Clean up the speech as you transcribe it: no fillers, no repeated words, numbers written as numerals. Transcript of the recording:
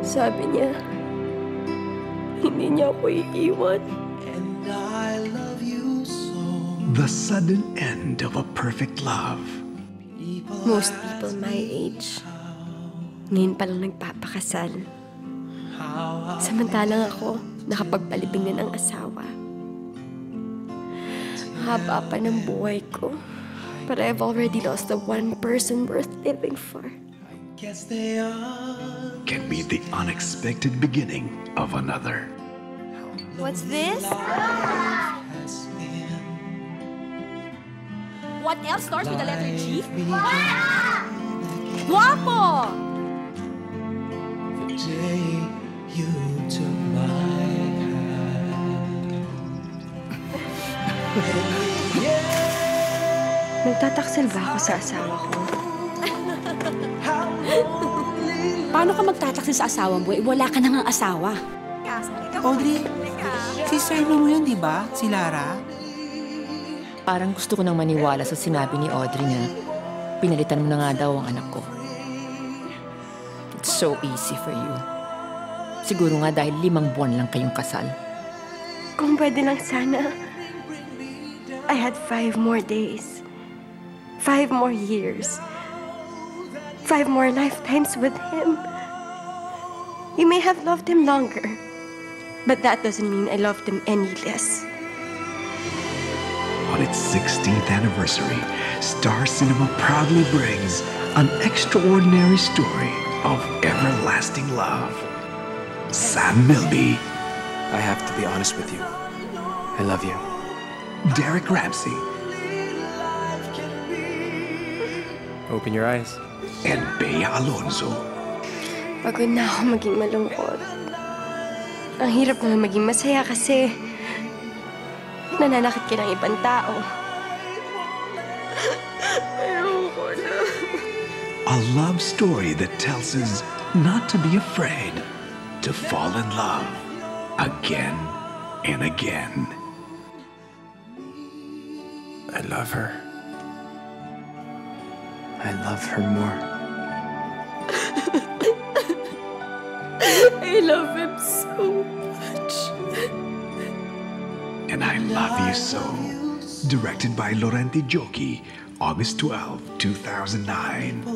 Sabi niya, hindi niya ako iiwan. The sudden end of a perfect love. Most people my age, ngayon pa lang nagpapakasal. Samantalang ako, nakapagpalibing na ng asawa. Haba pa ng buhay ko, but I've already lost the one person worth living for. Can be the unexpected beginning of another. What's this? What else starts with the letter G? Guapo! Nagtataksil ba ako sa asawa ko? Paano ka magtataksil sa asawa mo? Wala ka nang asawa. Audrey, sister mo yun, di ba? Si Lara? Parang gusto ko nang maniwala sa sinabi ni Audrey na pinalitan mo na nga daw ang anak ko. It's so easy for you. Siguro nga dahil 5 buwan lang kayong kasal. Kung pwede lang sana, I had 5 more days. 5 more years. 5 more lifetimes with him. You may have loved him longer, but that doesn't mean I loved him any less. On its 16th anniversary, Star Cinema proudly brings an extraordinary story of everlasting love. Sam Milby. I have to be honest with you. I love you. Derek Ramsey. Open your eyes. And Bea Alonzo. Pagod na ako maging malungkot. Ang hirap naman maging masaya kasi nananakit ka ng ibang tao. Ayoko na. A love story that tells us not to be afraid to fall in love again and again. I love her. I love her more. I love him so much. And I Love You So. Directed by Laurenti Giochi, August 12, 2009.